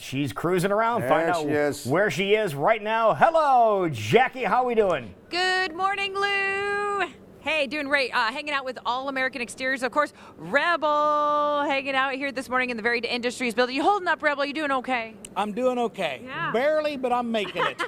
She's cruising around. There Find out she is. where she is right now. Hello, Jackie. How we doing? Good morning, Lou. Hey, doing great. Hanging out with All American Exteriors, of course. Rebel hanging out here this morning in the Varied Industries building. You holding up, Rebel? You doing okay? I'm doing okay. Yeah. Barely, but I'm making it.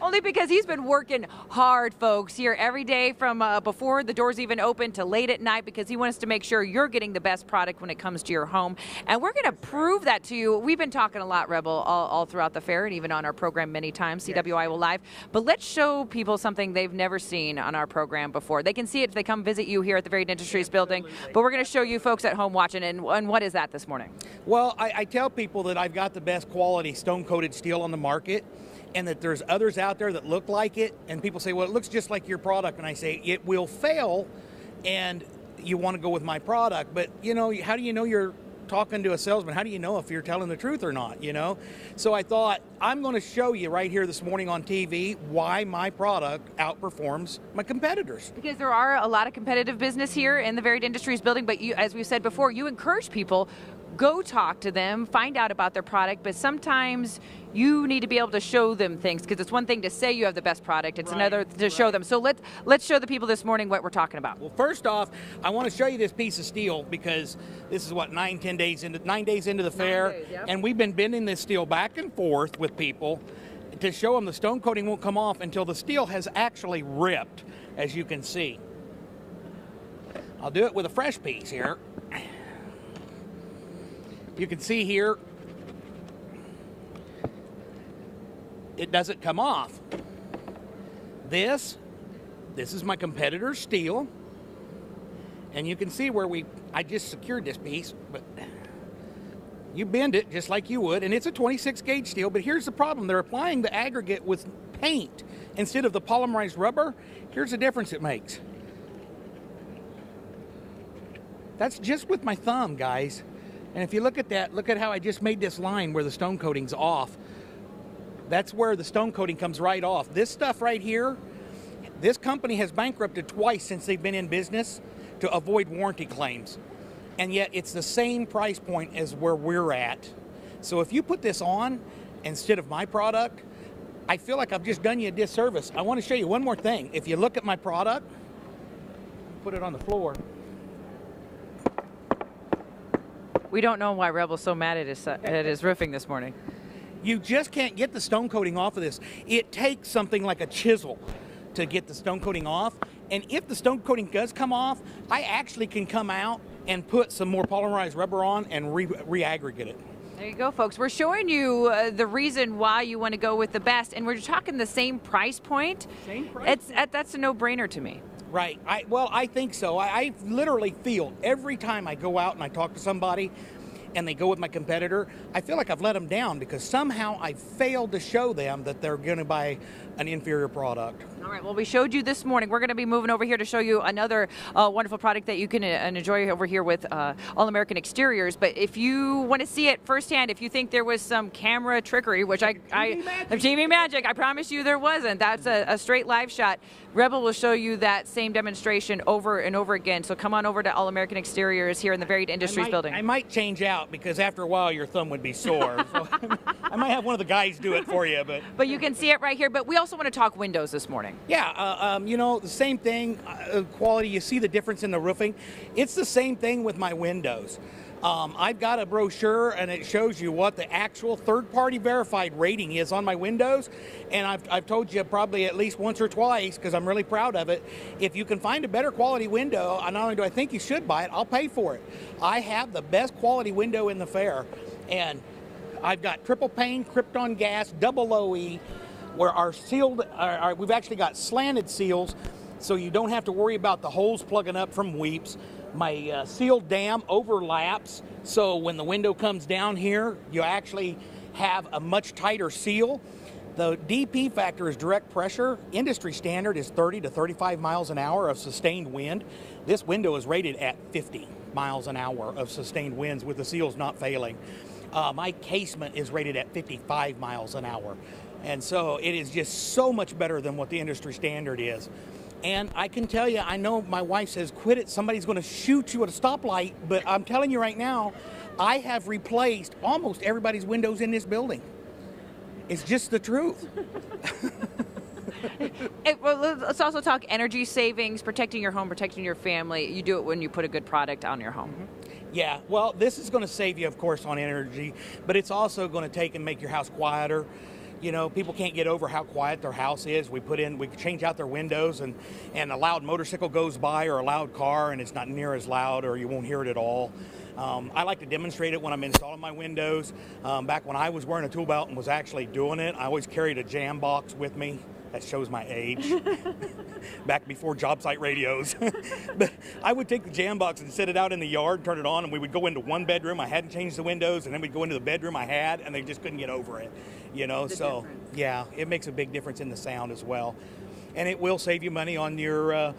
Only because he's been working hard, folks, here every day from before the doors even open to late at night, because he wants to make sure you're getting the best product when it comes to your home. And we're going to prove that to you. We've been talking a lot, Rebel, all throughout the fair and even on our program many times, CWI will Live. But let's show people something they've never seen on our program before. They can see it if they come visit you here at the Varied Industries building. But we're going to show you folks at home watching. And what is that this morning? Well, I tell people that I've got the best quality stone-coated steel on the market, and that there's others out there that look like it, and people say, well, it looks just like your product, and I say, it will fail, and you want to go with my product. But, you know, how do you know you're talking to a salesman? How do you know if you're telling the truth or not, you know? So I thought, I'm going to show you right here this morning on TV why my product outperforms my competitors. Because there are a lot of competitive business here in the Varied Industries building, but you, as we've said before, you encourage people, go talk to them, find out about their product, but sometimes you need to be able to show them things, because it's one thing to say you have the best product, it's another to show them. So let's show the people this morning what we're talking about. Well, first off, I want to show you this piece of steel, because this is what, 9 days into the fair, days, yep. And we've been bending this steel back and forth with people to show them the stone coating won't come off until the steel has actually ripped, as you can see. I'll do it with a fresh piece here. You can see here, it doesn't come off. This is my competitor's steel, and you can see where I just secured this piece, but you bend it just like you would, and it's a 26 gauge steel, but here's the problem. They're applying the aggregate with paint instead of the polymerized rubber. Here's the difference it makes. That's just with my thumb, guys. And if you look at that, look at how I just made this line where the stone coating's off. That's where the stone coating comes right off. This stuff right here, this company has bankrupted twice since they've been in business to avoid warranty claims. And yet it's the same price point as where we're at. So if you put this on instead of my product, I feel like I've just done you a disservice. I want to show you one more thing. If you look at my product, put it on the floor. We don't know why Rebel's so mad at his roofing this morning. You just can't get the stone coating off of this. It takes something like a chisel to get the stone coating off. And if the stone coating does come off, I actually can come out and put some more polymerized rubber on and re-aggregate it. There you go, folks. We're showing you the reason why you want to go with the best, and we're talking the same price point. Same price? That's a no-brainer to me. Right. I think so. I literally feel every time I go out and I talk to somebody and they go with my competitor, I feel like I've let them down, because somehow I failed to show them that they're going to buy an inferior product. All right, well, we showed you this morning. We're going to be moving over here to show you another wonderful product that you can enjoy over here with All American Exteriors. But if you want to see it firsthand, if you think there was some camera trickery, which TV magic, I promise you there wasn't. That's a straight live shot. Rebel will show you that same demonstration over and over again. So come on over to All American Exteriors here in the Varied Industries building. I might change out, because after a while your thumb would be sore. So I might have one of the guys do it for you. But you can see it right here. But we also want to talk windows this morning. Yeah, you know, the same thing, quality. You see the difference in the roofing. It's the same thing with my windows. I've got a brochure, and it shows you what the actual third-party verified rating is on my windows. And I've told you probably at least once or twice, because I'm really proud of it, if you can find a better quality window, not only do I think you should buy it, I'll pay for it. I have the best quality window in the fair, and I've got triple pane, Krypton gas, double OE, where our sealed, we've actually got slanted seals, so you don't have to worry about the holes plugging up from weeps. My sealed dam overlaps, so when the window comes down here, you actually have a much tighter seal. The DP factor is direct pressure. Industry standard is 30 to 35 miles an hour of sustained wind. This window is rated at 50 miles an hour of sustained winds with the seals not failing. My casement is rated at 55 miles an hour. And so it is just so much better than what the industry standard is. And I can tell you, I know my wife says, quit it, somebody's going to shoot you at a stoplight, but I'm telling you right now, I have replaced almost everybody's windows in this building. It's just the truth. Well, let's also talk energy savings, protecting your home, protecting your family. You do it when you put a good product on your home. Yeah, well, this is going to save you, of course, on energy, but it's also going to take and make your house quieter. You know, people can't get over how quiet their house is. We change out their windows, and a loud motorcycle goes by or a loud car, and it's not near as loud, or you won't hear it at all. I like to demonstrate it when I'm installing my windows. Back when I was wearing a tool belt and was actually doing it, I always carried a jam box with me. That shows my age. Back before job site radios. But I would take the jam box and set it out in the yard, turn it on, and we would go into one bedroom. I hadn't changed the windows, and then we'd go into the bedroom I had, and they just couldn't get over it. You know, so yeah, it makes a big difference in the sound as well. And it will save you money on your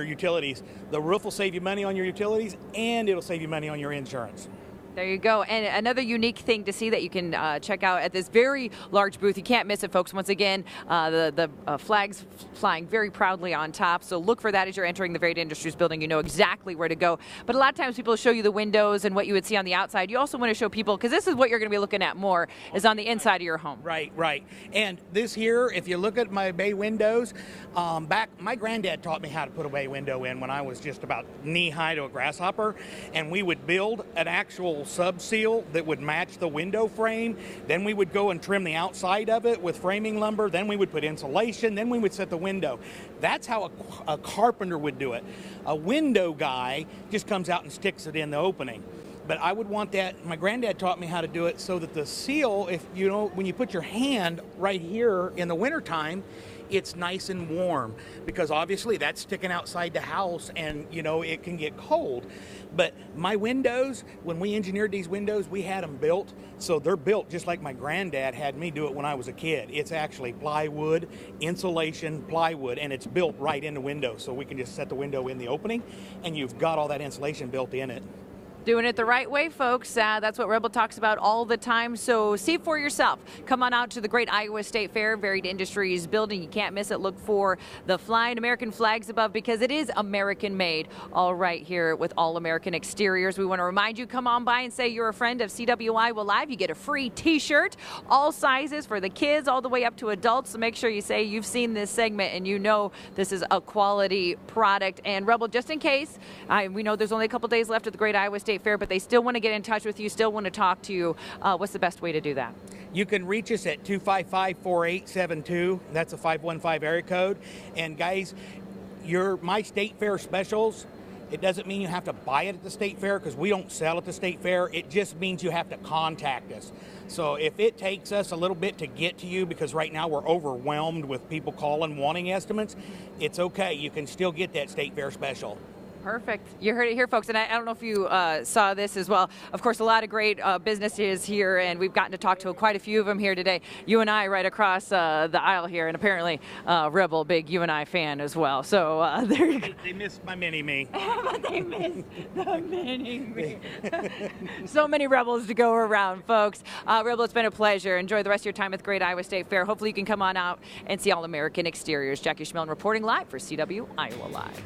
utilities. The roof will save you money on your utilities, and it'll save you money on your insurance. There you go. And another unique thing to see that you can check out at this very large booth. You can't miss it, folks. Once again, the flags flying very proudly on top. So look for that as you're entering the Varied Industries building. You know exactly where to go. But a lot of times people show you the windows and what you would see on the outside. You also want to show people, because this is what you're going to be looking at more, is on the inside of your home. Right, right. And this here, if you look at my bay windows, my granddad taught me how to put a bay window in when I was just about knee-high to a grasshopper. And we would build an actual sub seal that would match the window frame. Then we would go and trim the outside of it with framing lumber. Then we would put insulation. Then we would set the window. That's how a carpenter would do it. A window guy just comes out and sticks it in the opening. But I would want that. My granddad taught me how to do it so that the seal, if you know, when you put your hand right here in the wintertime, it's nice and warm, because obviously that's sticking outside the house and you know it can get cold. But my windows, when we engineered these windows, we had them built so they're built just like my granddad had me do it when I was a kid. It's actually plywood, insulation, plywood, and it's built right in the window, so we can just set the window in the opening and you've got all that insulation built in it. Doing it the right way, folks. That's what Rebel talks about all the time. So see for yourself. Come on out to the Great Iowa State Fair, Varied Industries building. You can't miss it. Look for the flying American flags above, because it is American made. All right, here with All American Exteriors. We want to remind you, come on by and say you're a friend of CW Iowa Live. You get a free t-shirt, all sizes for the kids all the way up to adults. So make sure you say you've seen this segment and you know this is a quality product. And Rebel, just in case, we know there's only a couple days left at the Great Iowa State Fair, but they still want to get in touch with you, still want to talk to you. What's the best way to do that? You can reach us at 255-4872. That's a 515 area code. And guys, my State Fair specials, it doesn't mean you have to buy it at the State Fair, because we don't sell at the State Fair. It just means you have to contact us. So if it takes us a little bit to get to you, because right now we're overwhelmed with people calling wanting estimates, it's okay. You can still get that State Fair special. Perfect. You heard it here, folks. And I don't know if you saw this as well. Of course, a lot of great businesses here, and we've gotten to talk to quite a few of them here today. You and I right across the aisle here, and apparently Rebel, big you and I fan as well. So there you go. They missed my mini-me. But they missed the mini-me. So many Rebels to go around, folks. Rebel, it's been a pleasure. Enjoy the rest of your time at the Great Iowa State Fair. Hopefully you can come on out and see All American Exteriors. Jackie Schmelin reporting live for CW Iowa Live.